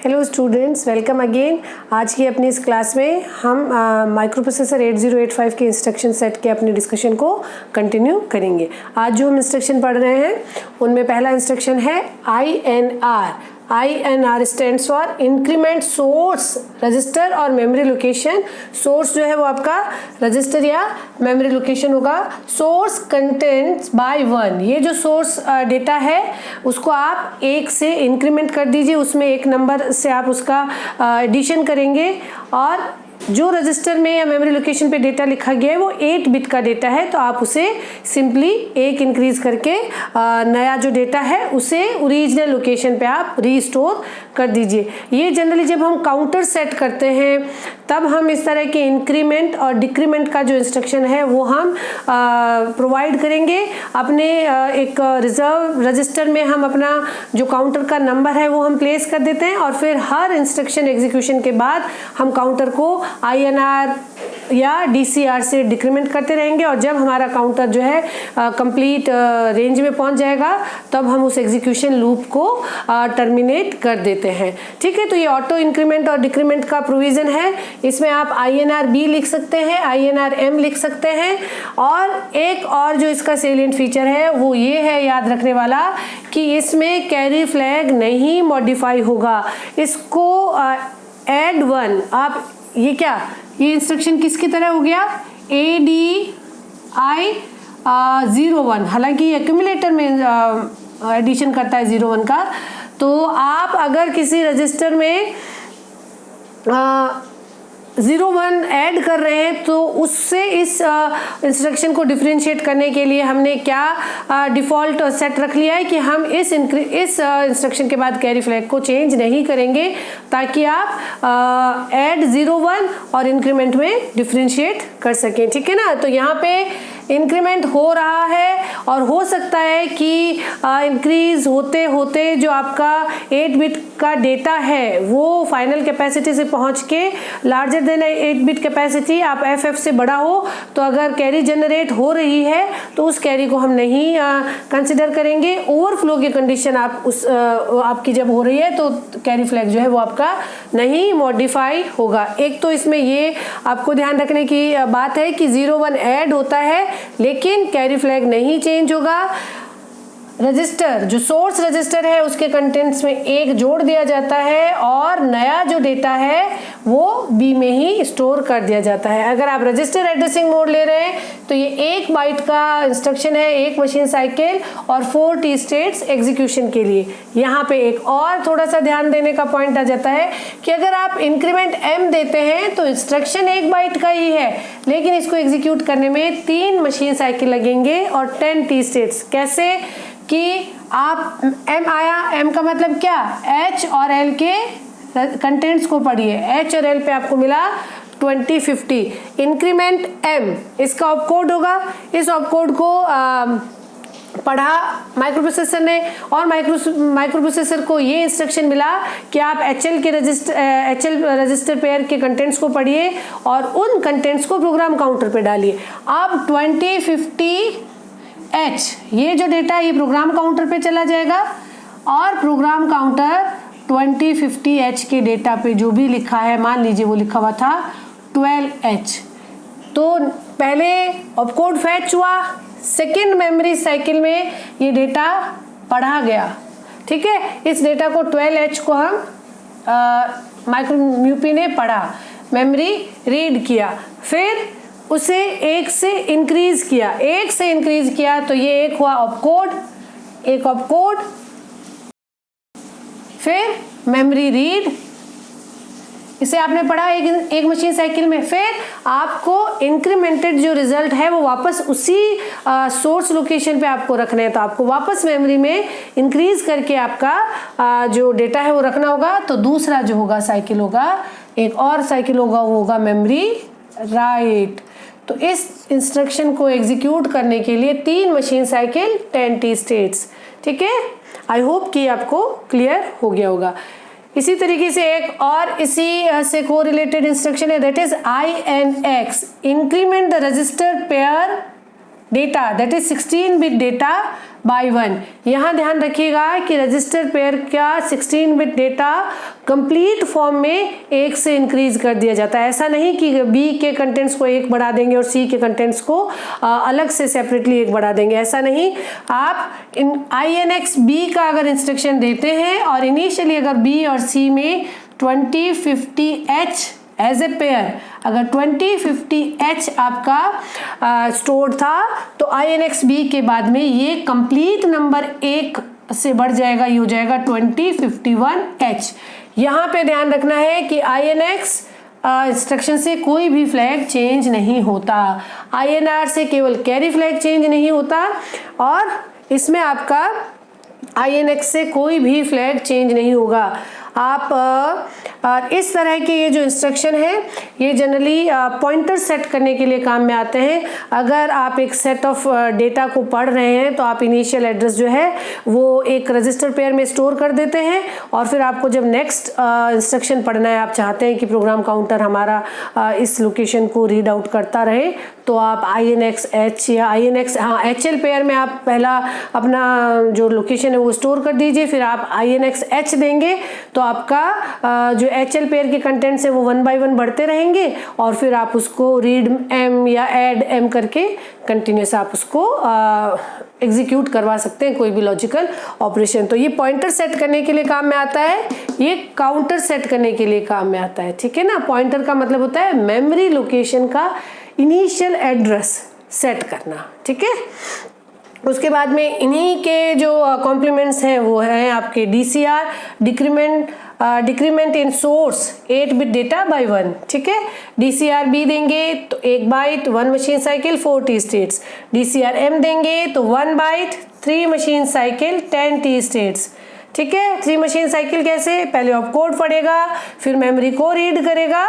Hello students, welcome again. आज की अपनी इस क्लास में हम माइक्रो प्रोसेसर 8085 के इंस्ट्रक्शन सेट के अपने डिस्कशन को कंटिन्यू करेंगे। आज जो हम इंस्ट्रक्शन पढ़ रहे हैं उनमें पहला इंस्ट्रक्शन है INR। INR stands for increment source register और मेमोरी लोकेशन। सोर्स जो है वो आपका रजिस्टर या मेमोरी लोकेशन होगा। सोर्स कंटेंट्स बाय 1, ये जो सोर्स डेटा है उसको आप 1 से इंक्रीमेंट कर दीजिए, उसमें एक नंबर से आप उसका एडिशन करेंगे और जो रजिस्टर में या मेमोरी लोकेशन पे डेटा लिखा गया है वो 8 बिट का डेटा है, तो आप उसे सिंपली 1 इंक्रीज करके नया जो डेटा है उसे ओरिजिनल लोकेशन पे आप रीस्टोर कर दीजिए। ये जनरली जब हम काउंटर सेट करते हैं तब हम इस तरह के इंक्रीमेंट और डिक्रीमेंट का जो इंस्ट्रक्शन है वो हम प्रोवाइड करेंगे। अपने एक रिजर्व रजिस्टर में हम अपना जो काउंटर का नंबर है वो हम प्लेस कर देते हैं और फिर हर इंस्ट्रक्शन एग्जीक्यूशन के बाद हम काउंटर को INR या DCR से डिक्रीमेंट करते रहेंगे और जब हमारा काउंटर जो है कंप्लीट रेंज में पहुंच जाएगा तब हम उस एग्जीक्यूशन लूप को टर्मिनेट कर देते हैं। ठीक है, तो ये ऑटो इंक्रीमेंट और डिक्रीमेंट का प्रोविजन है। इसमें आप INR B लिख सकते हैं, INR M लिख सकते हैं और एक और जो इसका सेलिएंट फीचर है वो ये है याद रखने वाला कि इसमें कैरी फ्लैग नहीं मॉडिफाई होगा। इसको एड 1 आप ये इंस्ट्रक्शन किसकी तरह हो गया, ADI 01, हालांकि एक्यूमुलेटर में एडिशन करता है 01 का। तो आप अगर किसी रजिस्टर में 01 ऐड कर रहे हैं तो उससे इस इंस्ट्रक्शन को डिफरेंशिएट करने के लिए हमने क्या डिफ़ॉल्ट सेट रख लिया है कि हम इस इंस्ट्रक्शन के बाद कैरी फ्लैग को चेंज नहीं करेंगे ताकि आप ऐड 01 और इंक्रीमेंट में डिफरेंशिएट कर सकें। ठीक है ना, तो यहाँ पे इंक्रीमेंट हो रहा है और हो सकता है कि इंक्रीज होते होते जो आपका 8 बिट का डेटा है वो फाइनल कैपेसिटी से पहुंच के लार्जर देन 8 बिट कैपेसिटी आप FF से बड़ा हो, तो अगर कैरी जनरेट हो रही है तो उस कैरी को हम नहीं कंसिडर करेंगे। ओवरफ्लो की कंडीशन आपकी जब हो रही है तो कैरी फ्लैग जो है वो आपका नहीं मॉडिफाई होगा। एक तो इसमें ये आपको ध्यान रखने की बात है कि 01 ऐड होता है लेकिन कैरी फ्लैग नहीं चेंज होगा। रजिस्टर जो सोर्स रजिस्टर है उसके कंटेंट्स में 1 जोड़ दिया जाता है और नया जो डेटा है वो B में ही स्टोर कर दिया जाता है। अगर आप रजिस्टर एड्रेसिंग मोड ले रहे हैं तो ये 1 बाइट का इंस्ट्रक्शन है, 1 मशीन साइकिल और 4 T स्टेट्स एग्जीक्यूशन के लिए। यहाँ पे एक और थोड़ा सा ध्यान देने का पॉइंट आ जाता है कि अगर आप इंक्रीमेंट M देते हैं तो इंस्ट्रक्शन 1 बाइट का ही है लेकिन इसको एग्जीक्यूट करने में 3 मशीन साइकिल लगेंगे और 10 T स्टेट्स। कैसे कि आप M आया, M का मतलब क्या, H और L के कंटेंट्स को पढ़िए। H और L पे आपको मिला 2050। इंक्रीमेंट M इसका ऑपकोड होगा। इस ऑपकोड को पढ़ा माइक्रो प्रोसेसर ने और माइक्रो प्रोसेसर को ये इंस्ट्रक्शन मिला कि आप HL रजिस्टर पेयर के कंटेंट्स को पढ़िए और उन कंटेंट्स को प्रोग्राम काउंटर पे डालिए। अब 2050H ये जो डेटा है ये प्रोग्राम काउंटर पे चला जाएगा और प्रोग्राम काउंटर 2050H के डेटा पे जो भी लिखा है, मान लीजिए वो लिखा हुआ था 12H, तो पहले ऑपकोड फैच हुआ, सेकेंड मेमोरी साइकिल में ये डेटा पढ़ा गया। ठीक है, इस डेटा को 12H को हम माइक्रो म्यूपी ने पढ़ा, मेमोरी रीड किया, फिर उसे 1 से इंक्रीज किया। 1 से इंक्रीज किया तो ये एक हुआ ऑपकोड, एक ऑपकोड, फिर मेमोरी रीड, इसे आपने पढ़ा एक मशीन साइकिल में। फिर आपको इंक्रीमेंटेड जो रिजल्ट है वो वापस उसी सोर्स लोकेशन पे आपको रखना है, तो आपको वापस मेमोरी में इंक्रीज करके आपका जो डेटा है वो रखना होगा। तो दूसरा जो होगा साइकिल होगा, एक और साइकिल होगा, वो होगा मेमोरी राइट। तो इस इंस्ट्रक्शन को एग्जीक्यूट करने के लिए 3 मशीन साइकिल 10 T स्टेट्स। ठीक है, आई होप कि आपको क्लियर हो गया होगा। इसी तरीके से एक और इसी से को रिलेटेड इंस्ट्रक्शन है, that is INX, increment the register pair data, that is 16 bit data by 1। यहाँ ध्यान रखिएगा कि रजिस्टर पेयर का 16 बिट डेटा कंप्लीट फॉर्म में 1 से इंक्रीज कर दिया जाता है। ऐसा नहीं कि बी के कंटेंट्स को 1 बढ़ा देंगे और सी के कंटेंट्स को अलग से सेपरेटली 1 बढ़ा देंगे, ऐसा नहीं। आप INX B का अगर इंस्ट्रक्शन देते हैं और इनिशियली अगर बी और सी में 2050H एज ए पेयर, अगर 2050H आपका स्टोर था तो INX B के बाद में ये कंप्लीट नंबर 1 से बढ़ जाएगा, ये हो जाएगा 2051H। यहाँ पे ध्यान रखना है कि INX इंस्ट्रक्शन से कोई भी फ्लैग चेंज नहीं होता, INR से केवल कैरी फ्लैग चेंज नहीं होता और इसमें आपका INX से कोई भी फ्लैग चेंज नहीं होगा। आप इस तरह के ये जो इंस्ट्रक्शन है ये जनरली पॉइंटर सेट करने के लिए काम में आते हैं। अगर आप एक सेट ऑफ डेटा को पढ़ रहे हैं तो आप इनिशियल एड्रेस जो है वो एक रजिस्टर पेयर में स्टोर कर देते हैं और फिर आपको जब नेक्स्ट इंस्ट्रक्शन पढ़ना है, आप चाहते हैं कि प्रोग्राम काउंटर हमारा इस लोकेशन को रीड आउट करता रहे, तो आप INX H या INX HL पेयर में आप पहला अपना जो लोकेशन है वो स्टोर कर दीजिए, फिर आप INX H देंगे तो आपका जो HL पेयर के कंटेंट्स है वो 1 बाय 1 बढ़ते रहेंगे और फिर आप उसको रीड M या ऐड M करके कंटिन्यूस आप उसको एग्जीक्यूट करवा सकते हैं कोई भी लॉजिकल ऑपरेशन। तो ये पॉइंटर सेट करने के लिए काम में आता है, ये काउंटर सेट करने के लिए काम में आता है, ठीक है ना। पॉइंटर का मतलब होता है मेमोरी लोकेशन का इनिशियल एड्रेस सेट करना, ठीक है। उसके बाद में इन्हीं के जो कॉम्प्लीमेंट्स हैं वो हैं आपके DCR decrement in source 8 bit data by 1, ठीक है। DCR B देंगे तो 1 byte 1 machine cycle 4 T states, DCR M देंगे तो 1 byte 3 machine cycle 10 T states, ठीक है। 3 मशीन साइकिल कैसे, पहले ऑपकोड पढ़ेगा फिर मेमोरी को रीड करेगा,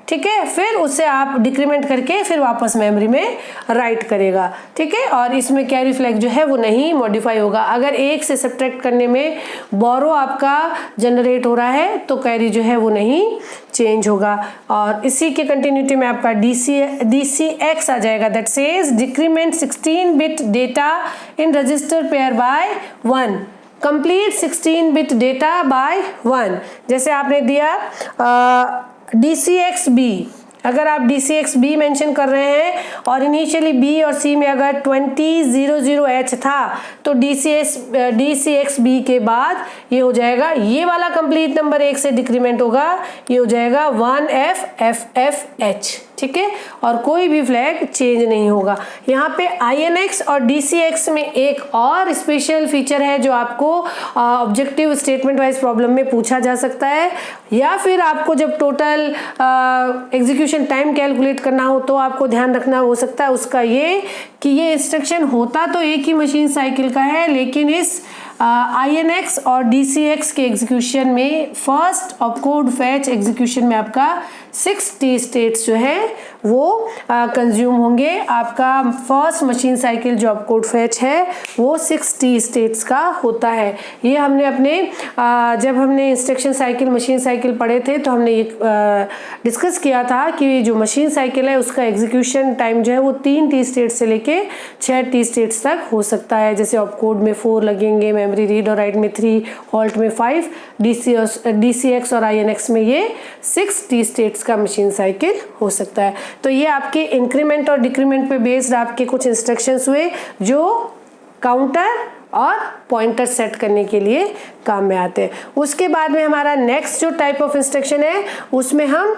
ठीक है, फिर उससे आप डिक्रीमेंट करके फिर वापस मेमोरी में राइट करेगा, ठीक है। और इसमें कैरी फ्लैग जो है वो नहीं मॉडिफाई होगा। अगर 1 से सब्ट्रैक्ट करने में बोरो आपका जनरेट हो रहा है तो कैरी जो है वो नहीं चेंज होगा। और इसी के कंटिन्यूटी में आपका DCX आ जाएगा, that says decrement 16 bit data in register pair bye 1, complete 16 bit data by 1। जैसे आपने दिया DCX B, अगर आप DCX B मेंशन कर रहे हैं और इनिशियली B और C में अगर 2000H था तो DCX B के बाद ये हो जाएगा, ये वाला कंप्लीट नंबर 1 से डिक्रीमेंट होगा, ये हो जाएगा 1FFFH, ठीक है, और कोई भी फ्लैग चेंज नहीं होगा। यहाँ पे INX और DCX में एक और स्पेशल फीचर है जो आपको ऑब्जेक्टिव स्टेटमेंट वाइज प्रॉब्लम में पूछा जा सकता है, या फिर आपको जब टोटल एग्जीक्यूशन टाइम कैलकुलेट करना हो तो आपको ध्यान रखना हो सकता है उसका ये कि ये इंस्ट्रक्शन होता तो एक ही मशीन साइकिल का है, लेकिन इस INX और DCX के एग्जीक्यूशन में फर्स्ट ऑपकोड फैच एग्जीक्यूशन में आपका 6 T स्टेट्स जो है वो कंज्यूम होंगे। आपका फर्स्ट मशीन साइकिल जो ऑपकोड फैच है वो 6 T स्टेट्स का होता है। ये हमने अपने जब हमने इंस्ट्रक्शन साइकिल मशीन साइकिल पढ़े थे तो हमने ये डिस्कस किया था कि जो मशीन साइकिल है उसका एग्जीक्यूशन टाइम जो है वो 3 T स्टेट्स से लेके 6 T स्टेट्स तक हो सकता है। जैसे ऑपकोड में 4 लगेंगे, मेमोरी रीड और राइट में 3, हॉल्ट में 5, DCX और INX में ये 6 T स्टेट्स का मशीन साइकिल हो सकता है। तो ये आपके इंक्रीमेंट और डिक्रीमेंट पे बेस्ड आपके कुछ इंस्ट्रक्शंस हुए जो काउंटर और पॉइंटर सेट करने के लिए काम में आते हैं। उसके बाद में हमारा नेक्स्ट जो टाइप ऑफ इंस्ट्रक्शन है उसमें हम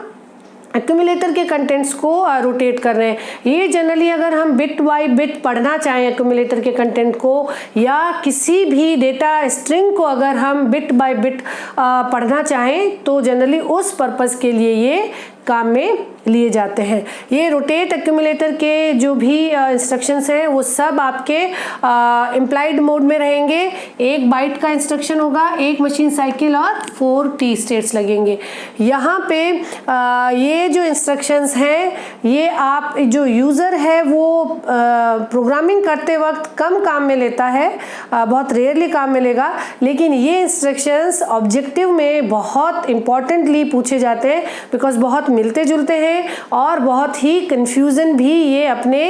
एक्यूमुलेटर के कंटेंट्स को रोटेट कर रहे हैं। ये जनरली अगर हम बिट बाय बिट पढ़ना चाहें एक्यूमुलेटर के कंटेंट को या किसी भी डेटा स्ट्रिंग को अगर हम बिट बाय बिट पढ़ना चाहें तो जनरली उस पर्पस के लिए ये काम में लिए जाते हैं। ये रोटेट एक्यूमुलेटर के जो भी इंस्ट्रक्शंस हैं वो सब आपके इम्प्लाइड मोड में रहेंगे। 1 बाइट का इंस्ट्रक्शन होगा, 1 मशीन साइकिल और 4 T स्टेट्स लगेंगे। यहाँ पे ये जो इंस्ट्रक्शंस हैं ये आप जो यूज़र है वो प्रोग्रामिंग करते वक्त कम काम में लेता है, बहुत रेयरली काम में लेगा, लेकिन ये इंस्ट्रक्शंस ऑब्जेक्टिव में बहुत इंपॉर्टेंटली पूछे जाते हैं बिकॉज बहुत मिलते जुलते हैं और बहुत ही कंफ्यूजन भी ये अपने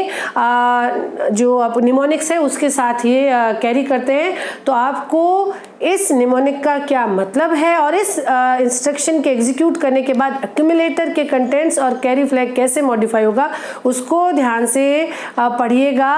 जो निमोनिक्स है उसके साथ ये कैरी करते हैं। तो आपको इस निमोनिक का क्या मतलब है और इस इंस्ट्रक्शन के एग्जीक्यूट करने के बाद एक्यूमुलेटर के कंटेंट्स और कैरी फ्लैग कैसे मॉडिफाई होगा उसको ध्यान से पढ़िएगा।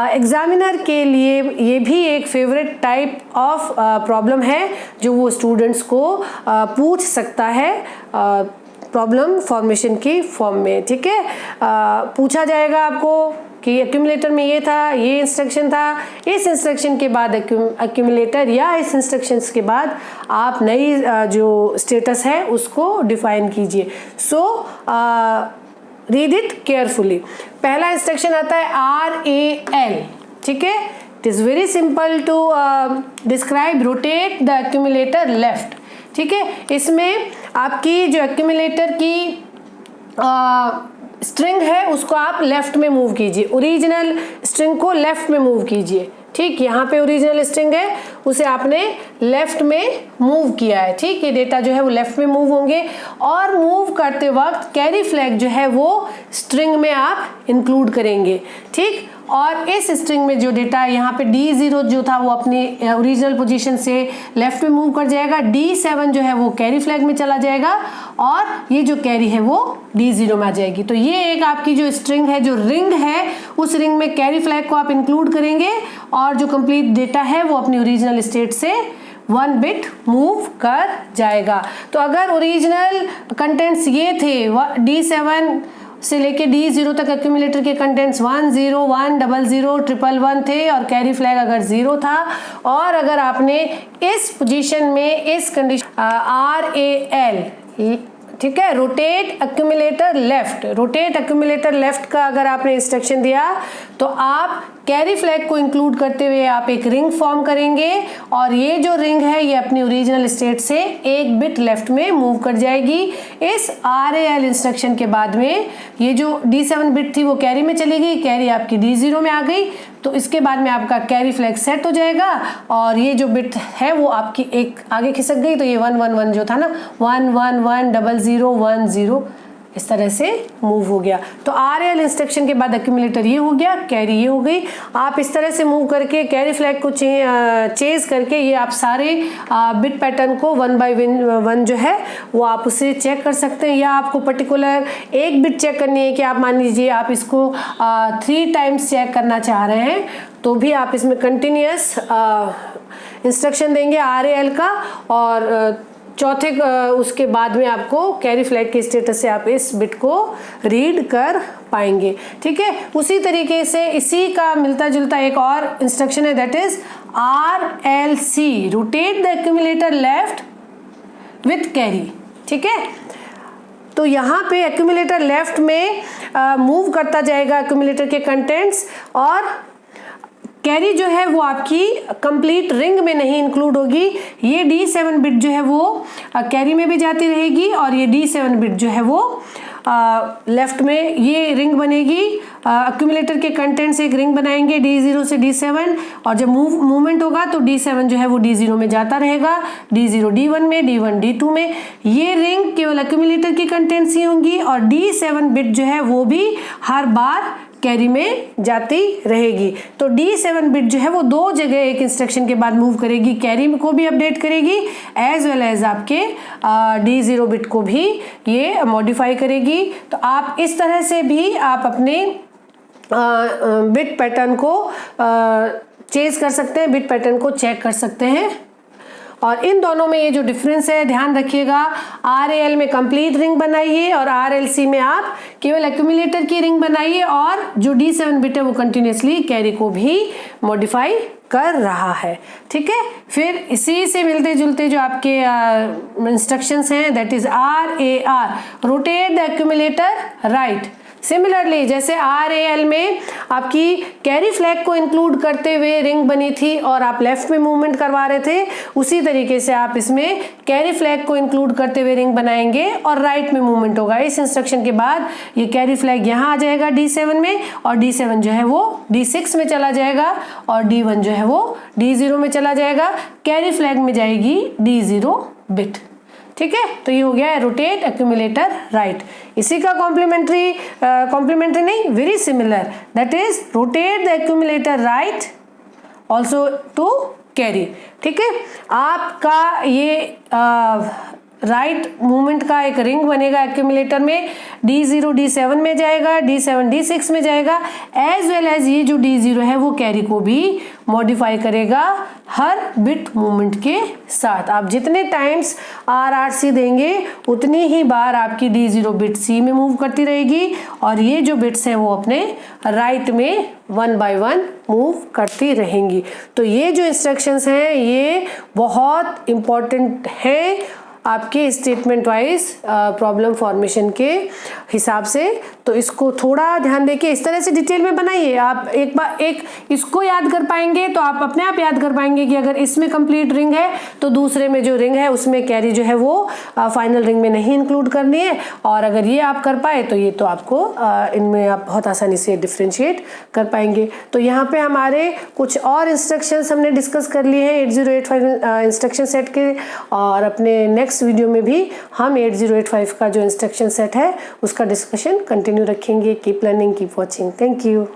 एग्जामिनर के लिए ये भी एक फेवरेट टाइप ऑफ प्रॉब्लम है जो वो स्टूडेंट्स को पूछ सकता है प्रॉब्लम फॉर्मेशन की फॉर्म में। ठीक है, पूछा जाएगा आपको कि एक्यूमुलेटर में ये था, ये इंस्ट्रक्शन था, इस इंस्ट्रक्शन के बाद एक्यूमुलेटर या इस इंस्ट्रक्शंस के बाद आप नई जो स्टेटस है उसको डिफाइन कीजिए। So read it carefully. पहला इंस्ट्रक्शन आता है RAL। ठीक है, it is very simple to describe rotate the accumulator left. ठीक है, इसमें आपकी जो एक्यूमुलेटर की स्ट्रिंग है उसको आप लेफ्ट में मूव कीजिए, ओरिजिनल स्ट्रिंग को लेफ्ट में मूव कीजिए। ठीक, यहाँ पे ओरिजिनल स्ट्रिंग है उसे आपने लेफ्ट में मूव किया है। ठीक, ये डेटा जो है वो लेफ्ट में मूव होंगे और मूव करते वक्त कैरी फ्लैग जो है वो स्ट्रिंग में आप इंक्लूड करेंगे। ठीक, और इस स्ट्रिंग में जो डेटा है यहाँ पे D0 जो था वो अपनी ओरिजिनल पोजीशन से लेफ्ट में मूव कर जाएगा, D7 जो है वो कैरी फ्लैग में चला जाएगा और ये जो कैरी है वो D0 में आ जाएगी। तो ये एक आपकी जो स्ट्रिंग है, जो रिंग है, उस रिंग में कैरी फ्लैग को आप इंक्लूड करेंगे और जो कंप्लीट डेटा है वो अपनी ओरिजिनल स्टेट से 1 बिट मूव कर जाएगा। तो अगर ओरिजिनल कंटेंट्स ये थे D7 से लेके D0 तक एक्यूमुलेटर के कंटेंट्स 1 0 1 0 0 1 1 थे और कैरी फ्लैग अगर 0 था और अगर आपने इस पोजीशन में इस कंडीशन RAL, ठीक है, rotate accumulator left, rotate accumulator left का अगर आपने इंस्ट्रक्शन दिया तो आप कैरी फ्लैग को इंक्लूड करते हुए आप एक रिंग फॉर्म करेंगे और ये जो रिंग है ये अपनी ओरिजिनल स्टेट से 1 बिट लेफ्ट में मूव कर जाएगी। इस RAL इंस्ट्रक्शन के बाद में ये जो D7 बिट थी वो कैरी में चली गई, कैरी आपकी D0 में आ गई, तो इसके बाद में आपका कैरी फ्लैग सेट हो जाएगा और ये जो बिट है वो आपकी एक आगे खिसक गई, तो ये 1 1 1 जो था ना 1 1 1 0 0 1 0 इस तरह से मूव हो गया। तो RAL इंस्ट्रक्शन के बाद एक्यूमुलेटर ये हो गया, कैरी ये हो गई। आप इस तरह से मूव करके कैरी फ्लैग को चेज करके ये आप सारे बिट पैटर्न को 1 बाय 1 जो है वो आप उसे चेक कर सकते हैं, या आपको पर्टिकुलर एक बिट चेक करनी है कि आप मान लीजिए आप इसको 3 टाइम्स चेक करना चाह रहे हैं तो भी आप इसमें कंटिन्यूअस इंस्ट्रक्शन देंगे RAL का और चौथे उसके बाद में आपको कैरी फ्लैग के स्टेटस से आप इस बिट को रीड कर पाएंगे। ठीक है, उसी तरीके से इसी का मिलता जुलता एक और इंस्ट्रक्शन है, that is RLC, rotate the accumulator left with carry. ठीक है, तो यहाँ पे एक्यूमुलेटर लेफ्ट में मूव करता जाएगा एक्यूमुलेटर के कंटेंट्स और कैरी जो है वो आपकी कंप्लीट रिंग में नहीं इंक्लूड होगी। ये D7 बिट जो है वो कैरी में भी जाती रहेगी और ये D7 बिट जो है वो लेफ्ट में ये रिंग बनेगी। एक्यूमुलेटर के कंटेंट्स एक रिंग बनाएंगे D0 से D7 और जब मूवमेंट होगा तो D7 जो है वो D0 में जाता रहेगा, D0 D1 में, D1 D2 में। ये रिंग केवल एक्यूमुलेटर की कंटेंट्स ही होंगी और D7 बिट जो है वो भी हर बार कैरी में जाती रहेगी। तो D7 बिट जो है वो 2 जगह एक इंस्ट्रक्शन के बाद मूव करेगी, कैरी को भी अपडेट करेगी एज वेल एज आपके D0 बिट को भी ये मॉडिफाई करेगी। तो आप इस तरह से भी आप अपने बिट पैटर्न को चेज कर सकते हैं, बिट पैटर्न को चेक कर सकते हैं। और इन दोनों में ये जो डिफरेंस है ध्यान रखिएगा, RAL में कंप्लीट रिंग बनाइए और RLC में आप केवल एक्यूमुलेटर की रिंग बनाइए और जो D7 बिट है वो कंटिन्यूसली कैरी को भी मॉडिफाई कर रहा है। ठीक है, फिर इसी से मिलते जुलते जो आपके इंस्ट्रक्शंस हैं, that is RAR, rotate the accumulator right. Similarly जैसे RAL में आपकी कैरी फ्लैग को इंक्लूड करते हुए रिंग बनी थी और आप लेफ्ट में मूवमेंट करवा रहे थे, उसी तरीके से आप इसमें कैरी फ्लैग को इंक्लूड करते हुए रिंग बनाएंगे और राइट में मूवमेंट होगा। इस इंस्ट्रक्शन के बाद ये कैरी फ्लैग यहाँ आ जाएगा D7 में और D7 जो है वो D6 में चला जाएगा और D1 जो है वो D0 में चला जाएगा। कैरी फ्लैग में जाएगी D0 बिट। ठीक है, तो ये हो गया है रोटेट एक्यूमुलेटर राइट। इसी का कॉम्प्लीमेंट्री नहीं, very similar, that is rotate the accumulator right also to carry. ठीक है, आपका ये राइट मूवमेंट का एक रिंग बनेगा एक्यूमुलेटर में, D0 D7 में जाएगा, D7 D6 में जाएगा, एज वेल एज ये जो D0 है वो कैरी को भी मॉडिफाई करेगा हर बिट मूवमेंट के साथ। आप जितने टाइम्स RRC देंगे उतनी ही बार आपकी D0 बिट C में मूव करती रहेगी और ये जो बिट्स हैं वो अपने राइट में 1 by 1 मूव करती रहेंगी। तो ये जो इंस्ट्रक्शंस हैं ये बहुत इम्पॉर्टेंट हैं आपके स्टेटमेंट वाइज प्रॉब्लम फॉर्मेशन के हिसाब से। तो इसको थोड़ा ध्यान देके इस तरह से डिटेल में बनाइए। आप एक बार एक इसको याद कर पाएंगे तो आप अपने आप याद कर पाएंगे कि अगर इसमें कंप्लीट रिंग है तो दूसरे में जो रिंग है उसमें कैरी जो है वो फाइनल रिंग में नहीं इंक्लूड करनी है। और अगर ये आप कर पाए तो ये तो आपको इनमें आप बहुत आसानी से डिफ्रेंशिएट कर पाएंगे। तो यहाँ पे हमारे कुछ और इंस्ट्रक्शंस हमने डिस्कस कर लिए हैं 8085 इंस्ट्रक्शन सेट के, और अपने नेक्स्ट वीडियो में भी हम 8085 का जो इंस्ट्रक्शन सेट है उसका डिस्कशन कंटिन्यू रखेंगे। Keep learning, keep watching. Thank you.